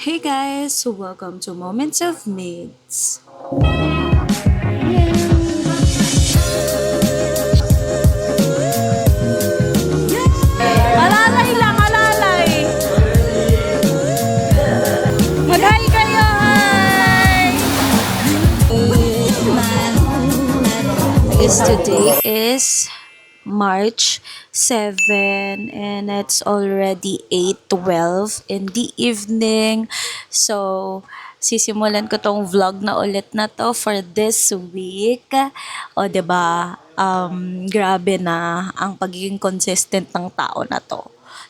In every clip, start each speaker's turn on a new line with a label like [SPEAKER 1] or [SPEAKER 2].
[SPEAKER 1] Hey guys, so welcome to Moments of Mids. Alalay lang, alalay! Mag-hi kayo, hi! Is today is March 7 and it's already 8:12 in the evening. So, sisimulan ko tong vlog na ulit na to for this week. O, 'di ba? Grabe na ang pagiging consistent ng tao na to.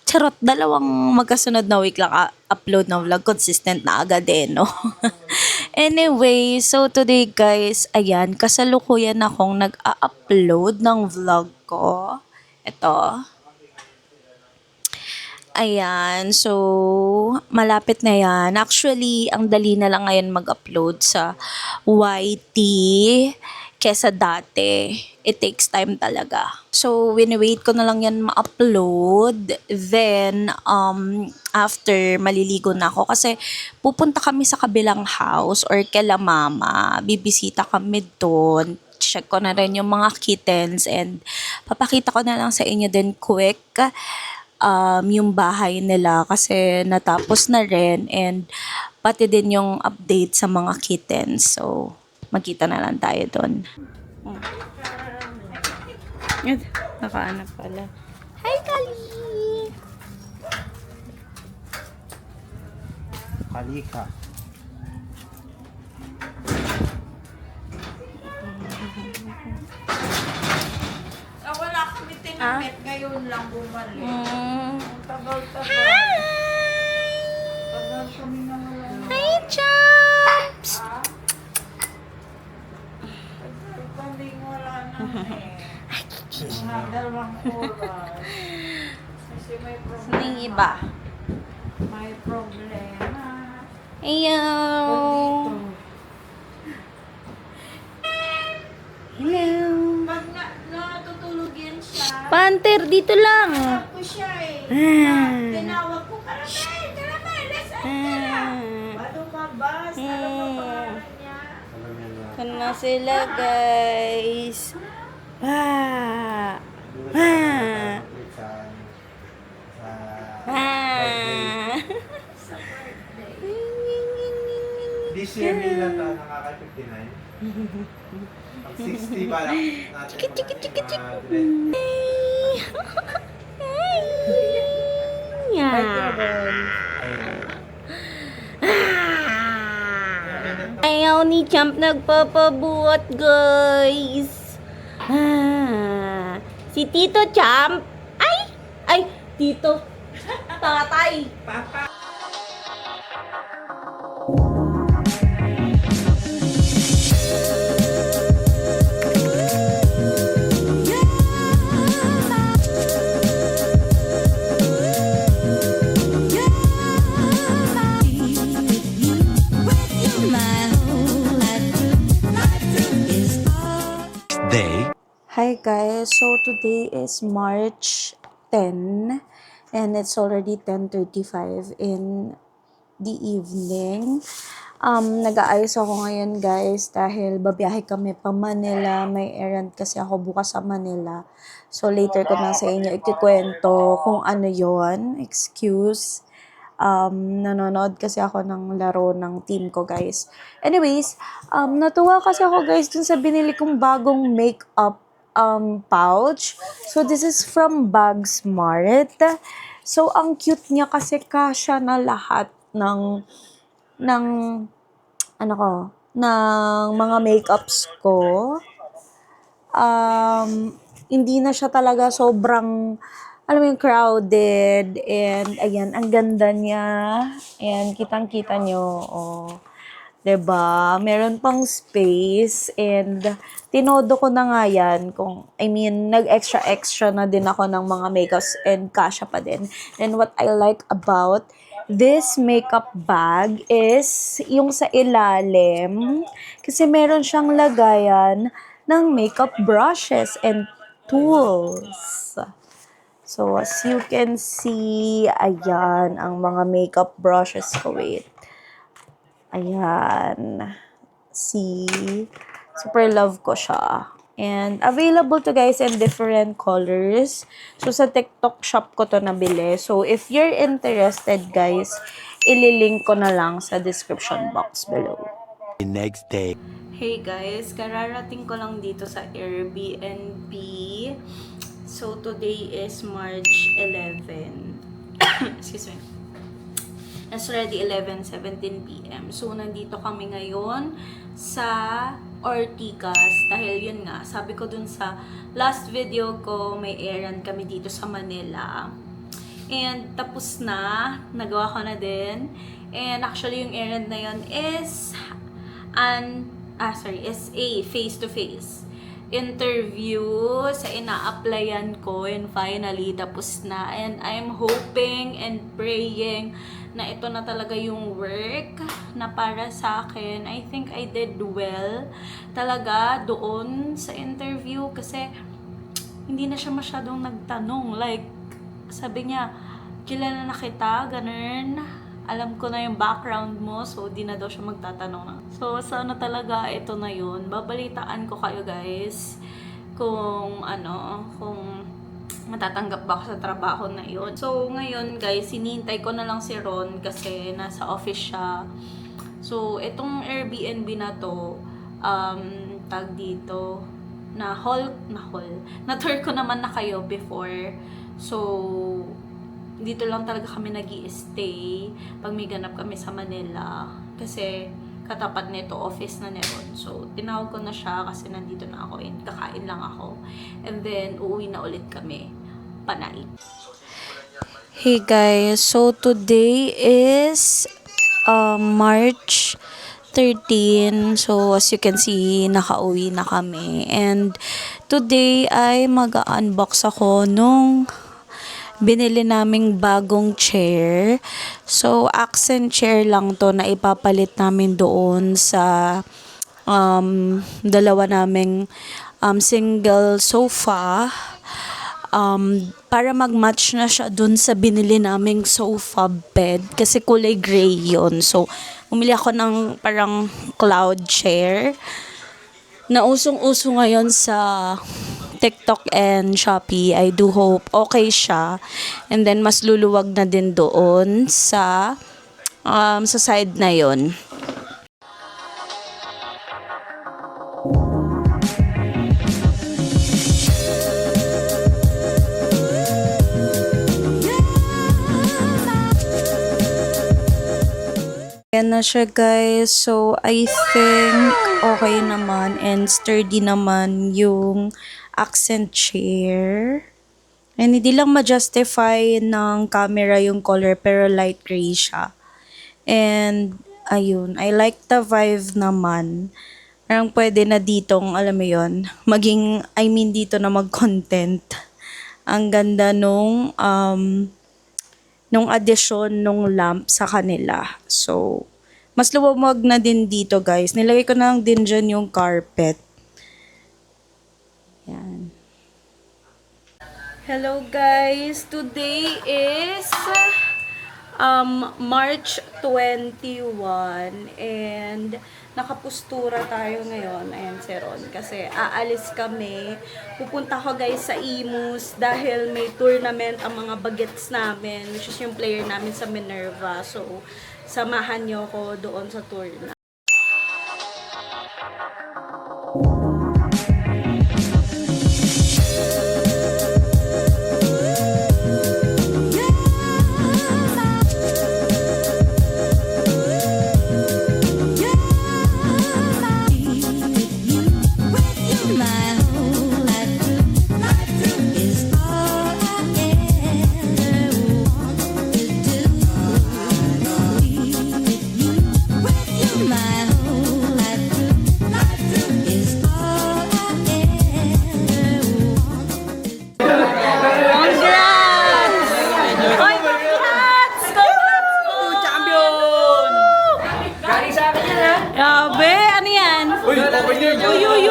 [SPEAKER 1] Charot, dalawang magkasunod na week lang upload ng vlog, consistent na agad eh, no? Anyway, so today guys, ayan, kasalukuyan akong nag-a-upload ng vlog ko. Ito. Ayan, so malapit na yan. Actually, ang dali na lang ngayon mag-upload sa YT kesa dati. It takes time talaga. So, wini-wait ko na lang yan ma-upload. Then, after, maliligo na ako. Kasi, pupunta kami sa kabilang house or kila mama. Bibisita kami doon. Check ko na rin yung mga kittens and papakita ko na lang sa inyo din quick yung bahay nila kasi natapos na rin and pati din yung update sa mga kittens. So, magkita na lang tayo doon. Yan, nakaanap pala. Hi, Kali!
[SPEAKER 2] Halika.
[SPEAKER 3] Wala kami tinamit, ngayon lang bumalik. Ang tagal-tagal. Tagal kami na wala.
[SPEAKER 1] Hi, Chops!
[SPEAKER 3] Tagal kami wala na mga dalawang oras. Kasi may problema.
[SPEAKER 1] Yung iba.
[SPEAKER 3] May problema.
[SPEAKER 1] Ayaw!
[SPEAKER 3] Dito.
[SPEAKER 1] Hello!
[SPEAKER 3] Pag natutulog yan siya,
[SPEAKER 1] Panther, dito lang!
[SPEAKER 3] tawag ko siya eh. Tinawag ko, Karamel, Karamel, let's lumabas, ano pa pangalan niya?
[SPEAKER 1] Kana sila, guys.
[SPEAKER 3] Sa birthday.
[SPEAKER 2] This year, Milan na nakaka-59. Pag 60 pa lang natin.
[SPEAKER 1] Ayaw ni Champ nagpapabuhat, guys. Si Tito Champ. Ay, Tito. Tatay.
[SPEAKER 3] Papa.
[SPEAKER 1] Hi guys, so today is March 10 and it's already 10:35 in the evening. Nag-aayos ako ngayon guys dahil babiyahe kami pa Manila. May errand kasi ako bukas sa Manila. So later ko na sa inyo ikikwento kung ano yon. Excuse. Nanonood kasi ako ng laro ng team ko guys. Anyways, natuwa kasi ako guys dun sa binili kong bagong makeup pouch. So this is from Bagsmart. So ang cute niya kasi kasya na lahat ng ano ko, ng mga makeups ko. Hindi na siya talaga sobrang alam mo yung crowded and ayan, ang ganda niya. Ayan, kitang-kita nyo. Oh. 'Di ba? Meron pang space and tinodo ko na nga yan kung, nag-extra na din ako ng mga makeups and kasya pa din. And what I like about this makeup bag is yung sa ilalim kasi meron siyang lagayan ng makeup brushes and tools. So, as you can see, ayan, ang mga makeup brushes ko. Wait. Ayan. See? Super love ko siya. And available to guys in different colors. So, sa TikTok shop ko to nabili. So, if you're interested guys, ililink ko na lang sa description box below.
[SPEAKER 4] The next day.
[SPEAKER 1] Hey guys, kararating ko lang dito sa Airbnb. So, today is March 11. Excuse me. It's already 11:17 p.m. So, nandito kami ngayon sa Ortigas. Dahil yun nga, sabi ko dun sa last video ko, may errand kami dito sa Manila. And tapos na, nagawa ko na din. And actually, yung errand na yun is is a face-to-face interview sa ina-applyan ko, and finally tapos na, and I'm hoping and praying na ito na talaga yung work na para sa akin. I think I did well talaga doon sa interview kasi hindi na siya masyadong nagtanong, like sabi niya, kilala na kita, ganun, alam ko na yung background mo, so di na daw siya magtatanong. So sana talaga ito na yun. Babalitaan ko kayo guys kung kung matatanggap ba ako sa trabaho na yun. So ngayon guys, hinihintay ko na lang si Ron kasi nasa office siya. So itong Airbnb na to, tag dito, na tour ko naman na kayo before. So dito lang talaga kami nag-i-stay pag may ganap kami sa Manila. Kasi katapat nito, office na ni Ron. So, tinawag ko na siya kasi nandito na ako and kakain lang ako. And then, uuwi na ulit kami. Panay. Hey guys, so today is March 13. So, as you can see, nakauwi na kami. And today ay mag-unbox ako nung binili naming bagong chair. So, accent chair lang to na ipapalit namin doon sa dalawa naming single sofa. Para mag-match na siya doon sa binili naming sofa bed. Kasi kulay gray yon. So, umili ako ng parang cloud chair na usong-uso ngayon sa TikTok and Shopee. I do hope okay siya. And then, mas luluwag na din doon sa side na yon. Ayan na siya guys. So, I think okay naman and sturdy naman yung accent chair. And hindi lang ma-justify ng camera yung color pero light gray siya. And ayun, I like the vibe naman. Parang pwede na ditong, alam mo yun, dito na mag-content. Ang ganda nung addition nung lamp sa kanila. So, mas luwag na din dito guys. Nilagay ko na lang din dyan yung carpet. Yan. Hello guys! Today is March 21 and nakapustura tayo ngayon. Ayan si Ron. Kasi aalis kami. Pupunta ko guys sa Imus dahil may tournament ang mga bagets namin, which is yung player namin sa Minerva. So, samahan nyo ko doon sa tour na. Grabe, ano yan? Uy, open yun! Uy!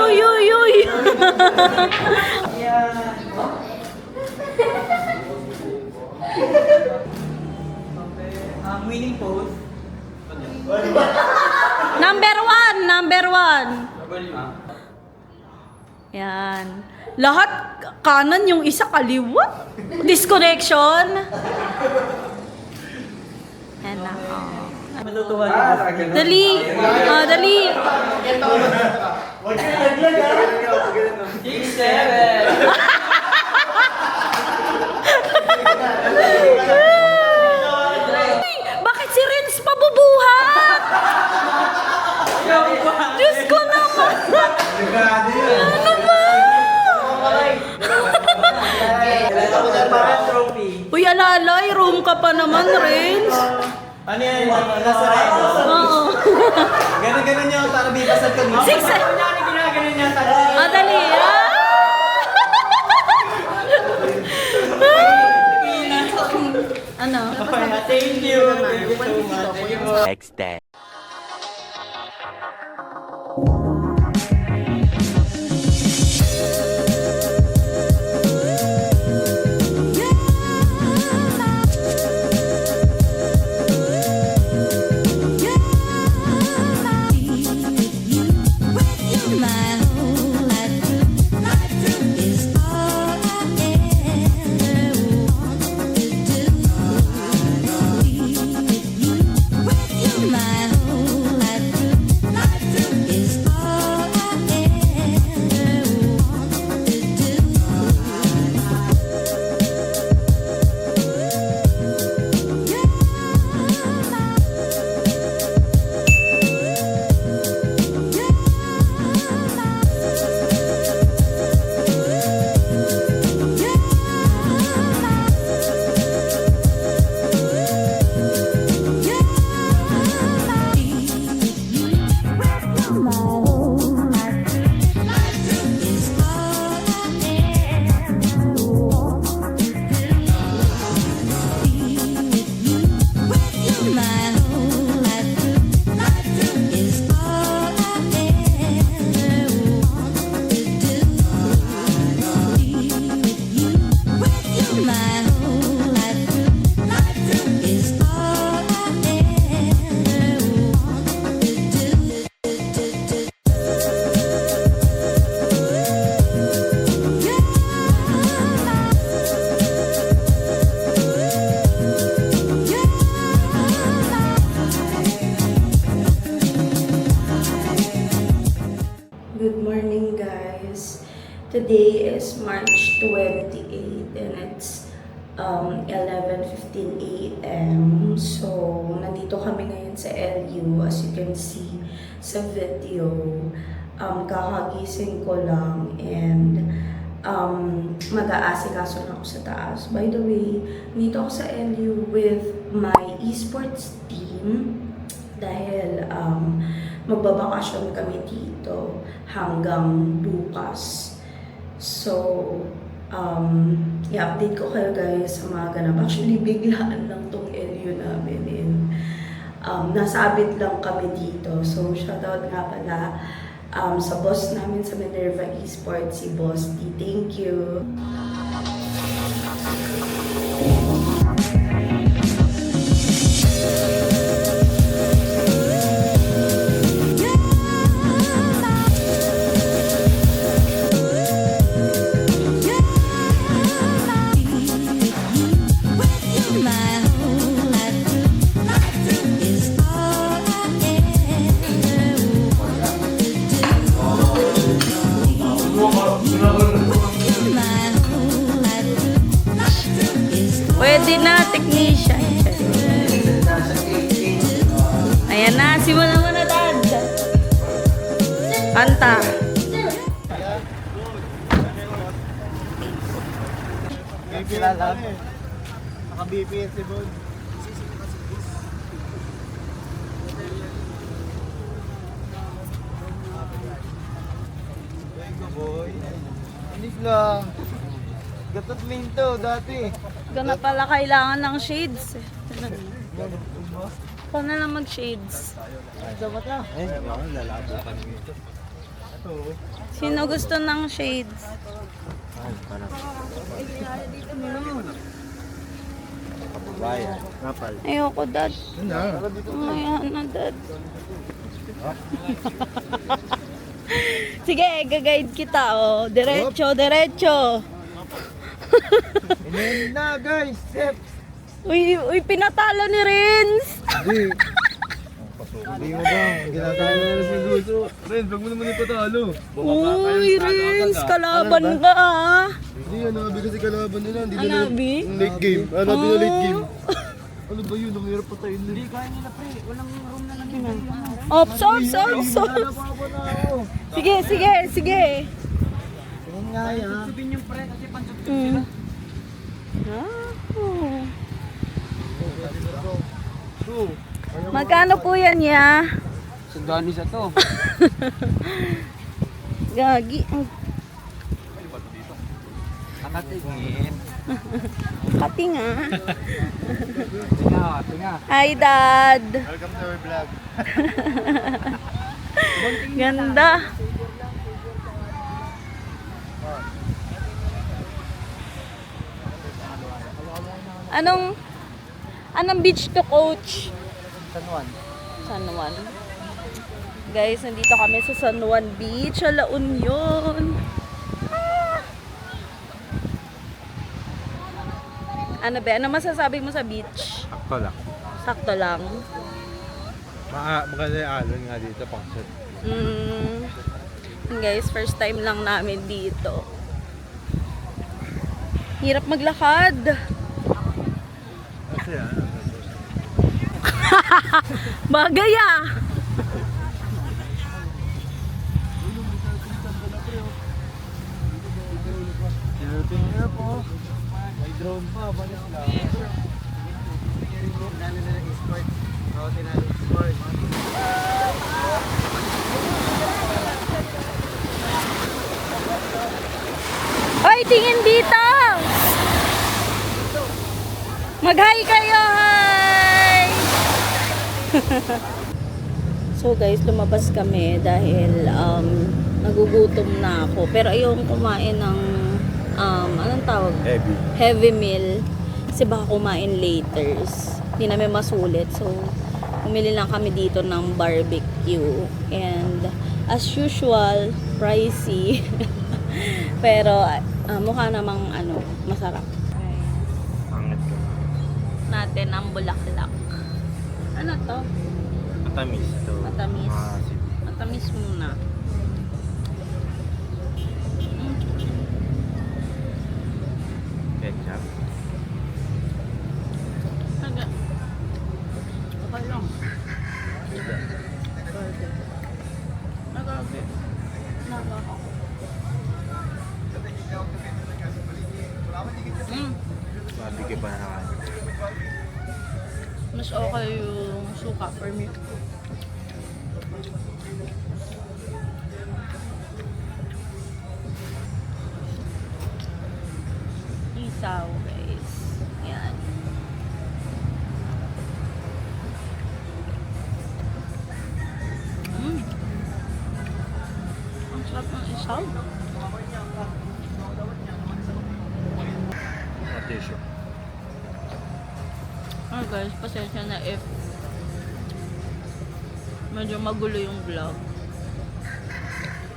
[SPEAKER 2] Winning pose.
[SPEAKER 1] Number one. Yan. Lahat kanan, yung isa kaliwa. Disconnection. Yan na.
[SPEAKER 4] Matutuwa niya.
[SPEAKER 1] Dali. Dali.
[SPEAKER 4] 6, 7.
[SPEAKER 1] Bakit si Renz pabubuhat? Diyos ko naman.
[SPEAKER 2] Sigurado yun.
[SPEAKER 1] Ano ba?
[SPEAKER 4] Trophy.
[SPEAKER 1] Uy, alalay. Room ka pa naman, Renz.
[SPEAKER 4] Ano yan? Nasa red.
[SPEAKER 1] Oo.
[SPEAKER 4] Ganun niya para bibasag ka dito.
[SPEAKER 1] 6.
[SPEAKER 4] Ginaganon niya.
[SPEAKER 1] Dali. Ano?
[SPEAKER 4] Thank you. Thank you so much.
[SPEAKER 5] Next day.
[SPEAKER 1] Good morning, guys. Today is March 28 and it's 11:15 a.m. So, nandito kami ngayon sa LU. As you can see sa video, kakagising ko lang and mag-aasikaso na ako sa taas. By the way, nandito ako sa LU with my esports team dahil magbabakasyon kami dito hanggang bukas. So, i-update ko kayo guys sa mga ganap. Actually, biglaan lang tong LU namin. And, nasabit lang kami dito. So, shoutout nga pala sa boss namin sa Minerva Esports, si Boss D. Thank you. Pwede na, technician. Ayan na, simulan mo na, Dad. Kanta.
[SPEAKER 2] Naka-BPS si Bod. Boy. Anis lang. Gatot minto dati.
[SPEAKER 1] Gana pala kailangan ng shades. Ako na lang mag-shades.
[SPEAKER 2] Dapat na. Eh, lalabo pa nito.
[SPEAKER 1] Sino gusto ng shades?
[SPEAKER 2] Bayan. Kapal.
[SPEAKER 1] Ayoko, Dad.
[SPEAKER 2] Ano?
[SPEAKER 1] Ayan na, Dad. Sige, gagayad kita, oh. Diretso, diretso.
[SPEAKER 2] Inayin na guys! Step!
[SPEAKER 1] Uy, pinatalo ni Renz.
[SPEAKER 2] Hindi. Hindi mo ba? Ginagawa na rin si Guso. Ren, wag mo naman ipatalo.
[SPEAKER 1] Uy, Renz, kalaban ka, ah.
[SPEAKER 2] Hindi, hanabi kasi kalaban nila. Hindi
[SPEAKER 1] Hanabi?
[SPEAKER 2] late game. Hanabi na late game.
[SPEAKER 1] Oh.
[SPEAKER 2] Ano ba yun? Ang hirap patayin nila. Hindi, kaya nila pre. Walang room na lang.
[SPEAKER 1] Ops.
[SPEAKER 2] Nalapa na ako.
[SPEAKER 1] Sige.
[SPEAKER 2] Tingnan nga yan.
[SPEAKER 4] Sabihin yung pre kasi pansot.
[SPEAKER 1] Mm. Oh.
[SPEAKER 2] So,
[SPEAKER 1] Magkano po yan, ya?
[SPEAKER 4] Sundani sa to.
[SPEAKER 1] Gagi.
[SPEAKER 4] Nakatingin.
[SPEAKER 1] Pati nga.
[SPEAKER 4] Tinga.
[SPEAKER 1] Hi, Dad.
[SPEAKER 2] welcome to our vlog.
[SPEAKER 1] Ganda. Anong beach to, Coach?
[SPEAKER 2] San Juan.
[SPEAKER 1] San Juan. Guys, nandito kami sa San Juan Beach, La Union. Ano ba? Ano masasabi mo sa beach?
[SPEAKER 2] Akto lang.
[SPEAKER 1] Sakto lang.
[SPEAKER 2] Maganda yung alon nga dito pang shot.
[SPEAKER 1] Guys, first time lang namin dito. Hirap maglakad.
[SPEAKER 2] Kasi
[SPEAKER 1] Bagay ah.
[SPEAKER 2] Shooting niya po. May drone pa. Balis lang. Tinalo na ng e-sport. Oo, tinalo e-sport.
[SPEAKER 1] Hoy, tingin dito! Mag-hi kayo! Hi! So guys, lumabas kami dahil nagugutom na ako. Pero ayokong kumain ng anong tawag?
[SPEAKER 2] Heavy.
[SPEAKER 1] Heavy meal. Kasi baka kumain later. Hindi namin masulit. So, umili lang kami dito ng barbecue. And as usual, pricey. Pero mukha namang masarap.
[SPEAKER 2] Pangit ka.
[SPEAKER 1] Natin ang bulaklak. Ano to?
[SPEAKER 2] Matamis to.
[SPEAKER 1] Matamis.
[SPEAKER 2] Maasim.
[SPEAKER 1] Matamis muna.
[SPEAKER 2] Ketchup.
[SPEAKER 1] Okay lang. Nagabi.
[SPEAKER 2] Sabi ka pa na naman.
[SPEAKER 1] Mas okay yung suka for me. Isaw, guys. Yan. Ang sarap ng isaw.
[SPEAKER 2] Tissue.
[SPEAKER 1] Ah guys, pasensya na if medyo magulo yung vlog.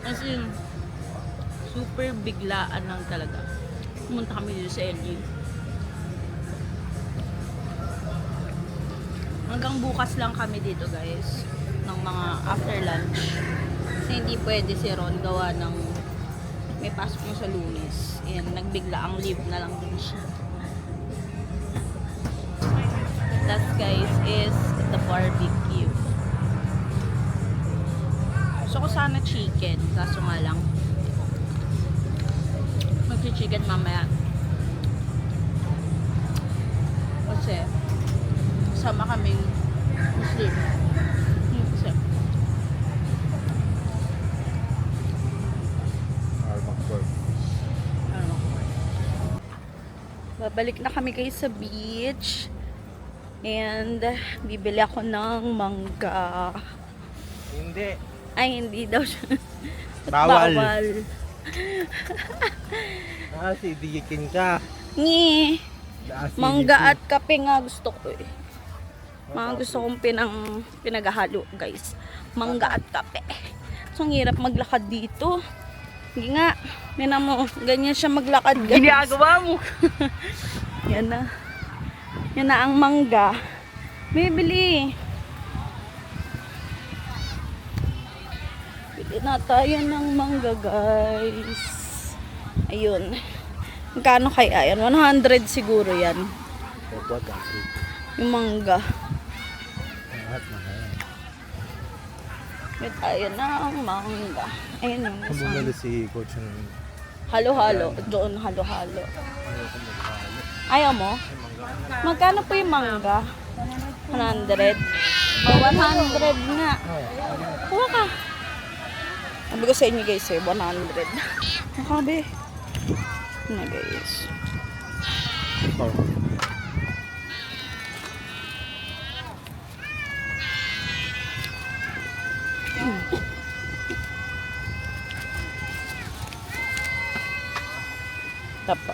[SPEAKER 1] As in, super biglaan lang talaga. Pumunta kami dito sa LU. Hanggang bukas lang kami dito guys, ng mga after lunch. Kasi hindi pwede si Ron gawa ng may pasok mo sa Lunes. And nagbigla ang leave na lang din siya. That guys is the barbecue. Gusto ko sana chicken, kaso nga lang magchi-chicken mamaya. Kasi sama kaming Muslim. Kasi babalik na kami kayo sa beach. And bibili ako ng mangga.
[SPEAKER 2] Hindi.
[SPEAKER 1] Ay, hindi daw siya.
[SPEAKER 2] Bawal.
[SPEAKER 1] Bawal.
[SPEAKER 2] Kasi digikin ka.
[SPEAKER 1] Ngi. Mangga at kape nga gusto ko eh. Mga gusto kong pinaghalo guys. Mangga at kape. So, ang hirap maglakad dito. Hindi nga. Tingnan mo. Ganyan siya maglakad guys.
[SPEAKER 3] Ginagawa mo.
[SPEAKER 1] Yan na. Yan na ang mangga. Bibili. Bili na tayo ng mangga guys. Ayun. Magkano kaya yan? 100 siguro yan. Yung mangga. May tayo ng mangga. Ayun yung
[SPEAKER 2] Kung bumili si Coach ng
[SPEAKER 1] halo-halo. Doon halo-halo. Ayaw mo? Magkano po yung mangga? 100? O, 100 nga. Kuha ka. Sabi ko sa inyo guys eh, 100. Makabi. Na guys. Tapa.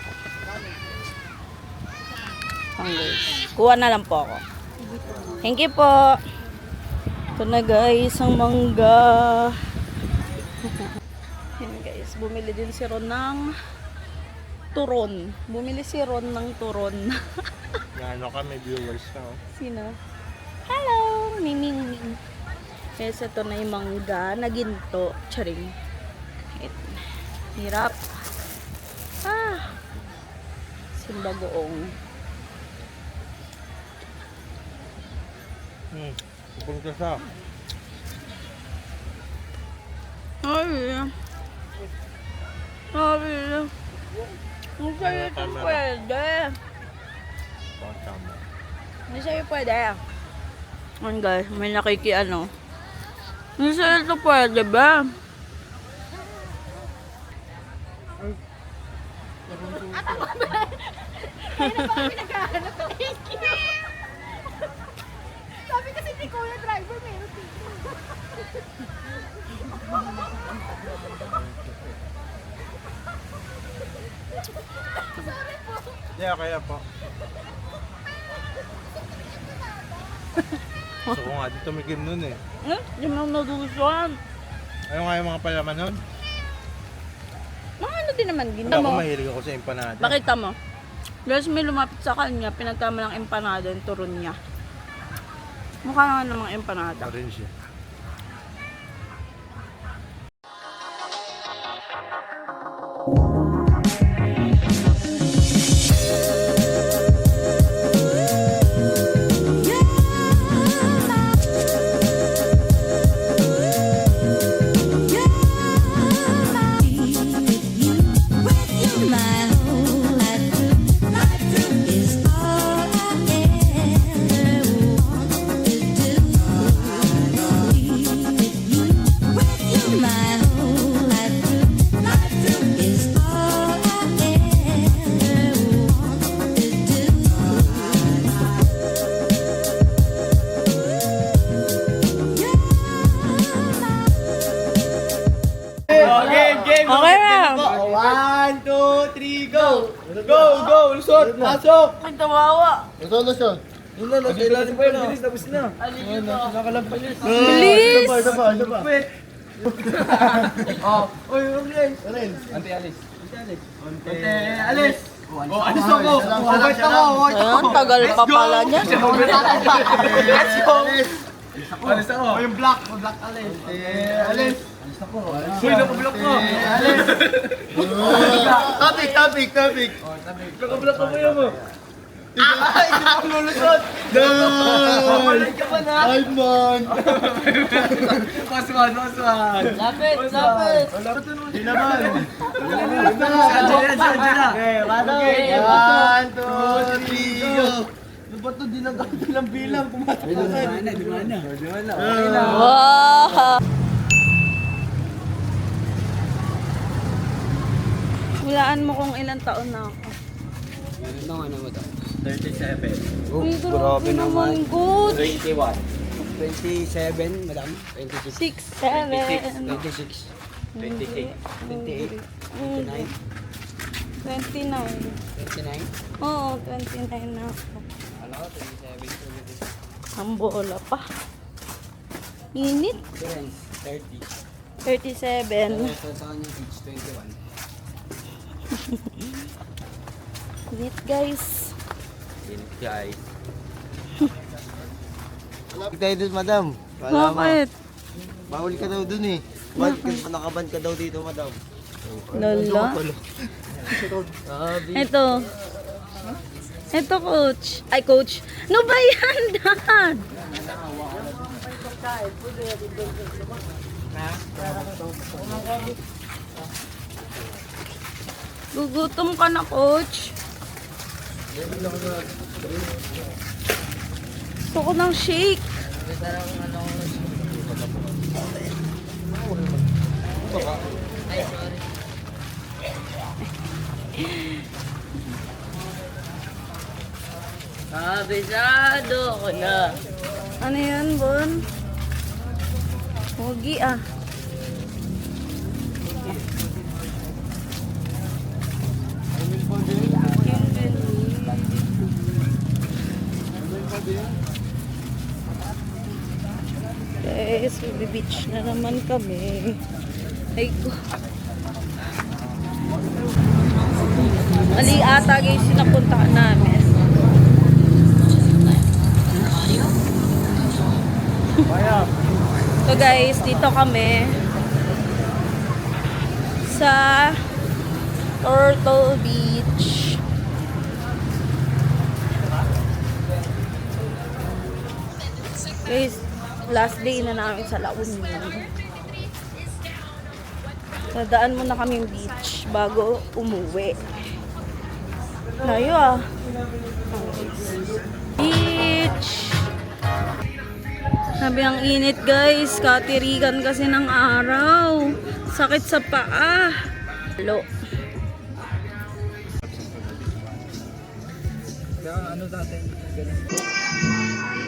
[SPEAKER 1] Guys. Kuha na lang po ako. Thank you po. Ito na guys, ang mangga. Yan guys, bumili din si Ron ng turon. Bumili si Ron ng turon.
[SPEAKER 2] Ano ka, may viewers ka. Oh.
[SPEAKER 1] Sino? Hello! Miming. Yes, ito na yung mangga na ginto. Charing. Hirap. Simbagoong.
[SPEAKER 2] Pupunta sa.
[SPEAKER 1] Ay. Hindi sa'yo ito pwede. Hindi sa'yo pwede. Ano guys, may nakikiano. Hindi sa'yo ito pwede ba?
[SPEAKER 3] Sabi kasi ni Kuya Driver, meron dito.
[SPEAKER 2] Yeah, kaya po. Gusto ko nga dito tumikim nun eh.
[SPEAKER 1] Hindi mo nadusan.
[SPEAKER 2] Ano nga yung mga palaman nun?
[SPEAKER 1] Mga ano din naman,
[SPEAKER 2] Ako
[SPEAKER 1] ginto mo.
[SPEAKER 2] mahilig ako sa empanada.
[SPEAKER 1] Pakita mo. Guys, may lumapit sa kanya, pinagkama ng empanada yung turon niya. Mukha nga namang empanada.
[SPEAKER 2] Orange siya.
[SPEAKER 1] Okay na.
[SPEAKER 4] 1, 2, 3, go! Go, go! Lusot! Pasok!
[SPEAKER 1] Ang tawawa.
[SPEAKER 4] Yun na, nasa ilalim pa yun. Bilis, tapos na. Nakalampalis.
[SPEAKER 1] Bilis!
[SPEAKER 4] Wait. Oh, oy, Alis. Ante Alis. Ante Alis. Oh, alis ako. Wait ako.
[SPEAKER 1] Ayan, tagal pa pala niya.
[SPEAKER 4] Let's go. Alis ako. Oh, yung black. Black Alis. Alis. Alis ako. Uy, nakablock mo. Alis. Topic. Nakablock mo yun mo. Ay, hindi mo lulusot. Mamalay ka ba na? Ay, man. Paswan.
[SPEAKER 1] Lapit.
[SPEAKER 4] Di naman. Sadya na. Okay, 1, 2, 3, go. Ano ba ito? Di lang bilang. Pumatak ka sa. Di mana. Okay na.
[SPEAKER 1] Wow! Hulaan mo kung ilang taon na ako.
[SPEAKER 4] Ano mo ito? 37.
[SPEAKER 1] Uy, grabe naman, good.
[SPEAKER 4] 21. 27, madam. 26.
[SPEAKER 1] 6, 7.
[SPEAKER 4] 26. 28. 29.
[SPEAKER 1] 29.
[SPEAKER 4] 29?
[SPEAKER 1] Oo, 29 na ako.
[SPEAKER 4] Wala ko, 27.
[SPEAKER 1] Ang bola pa. Init.
[SPEAKER 4] Friends, 30.
[SPEAKER 1] 37.
[SPEAKER 4] Ito sa kanya, age 21.
[SPEAKER 1] Init, guys.
[SPEAKER 4] Init guys. Lapit tayo dun, madam.
[SPEAKER 1] Bakit?
[SPEAKER 4] Bawal ka daw dun eh. Nakaban ka daw dito, madam.
[SPEAKER 1] Lala. Ito. Ito, coach. Ay, coach. No ba yan, dad? Gugutom ka na, coach. Gusto ko ng shake.
[SPEAKER 3] Abisado ko na.
[SPEAKER 1] Ano yan, Bon? Hugi ah. Guys, beach na naman kami. Ay ko. Ali ata guys, sinapuntahan namin. So guys, dito kami sa Turtle Beach. Guys, last day na namin sa La Union. Nadaan muna kaming beach bago umuwi. Layo ah. Beach. Sabi ang init guys, katirigan kasi ng araw. Sakit sa paa. Lo.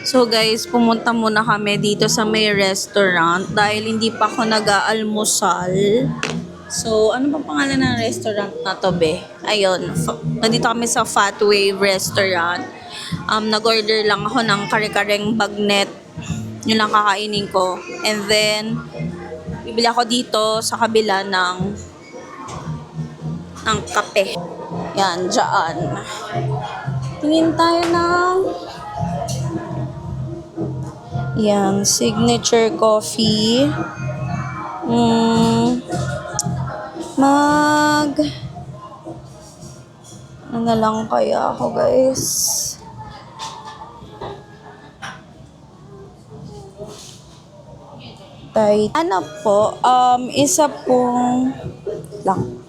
[SPEAKER 1] So guys, pumunta muna kami dito sa may restaurant dahil hindi pa ako nag-aalmusal. So, ano bang pangalan ng restaurant na to, be? Ayun, nandito kami sa Fat Wave Restaurant. Nag-order lang ako ng kare-kareng bagnet. Yun lang kakainin ko. And then, bibili ako dito sa kabila ng kape. Yan, dyan. Tingin tayo ng yan, signature coffee. Ano na lang kaya ako, guys? Ano po? Isa pong lang.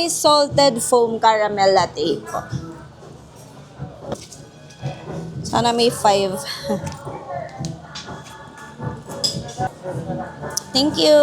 [SPEAKER 1] Ice salted foam caramel latte po. Sana may 5. Thank you.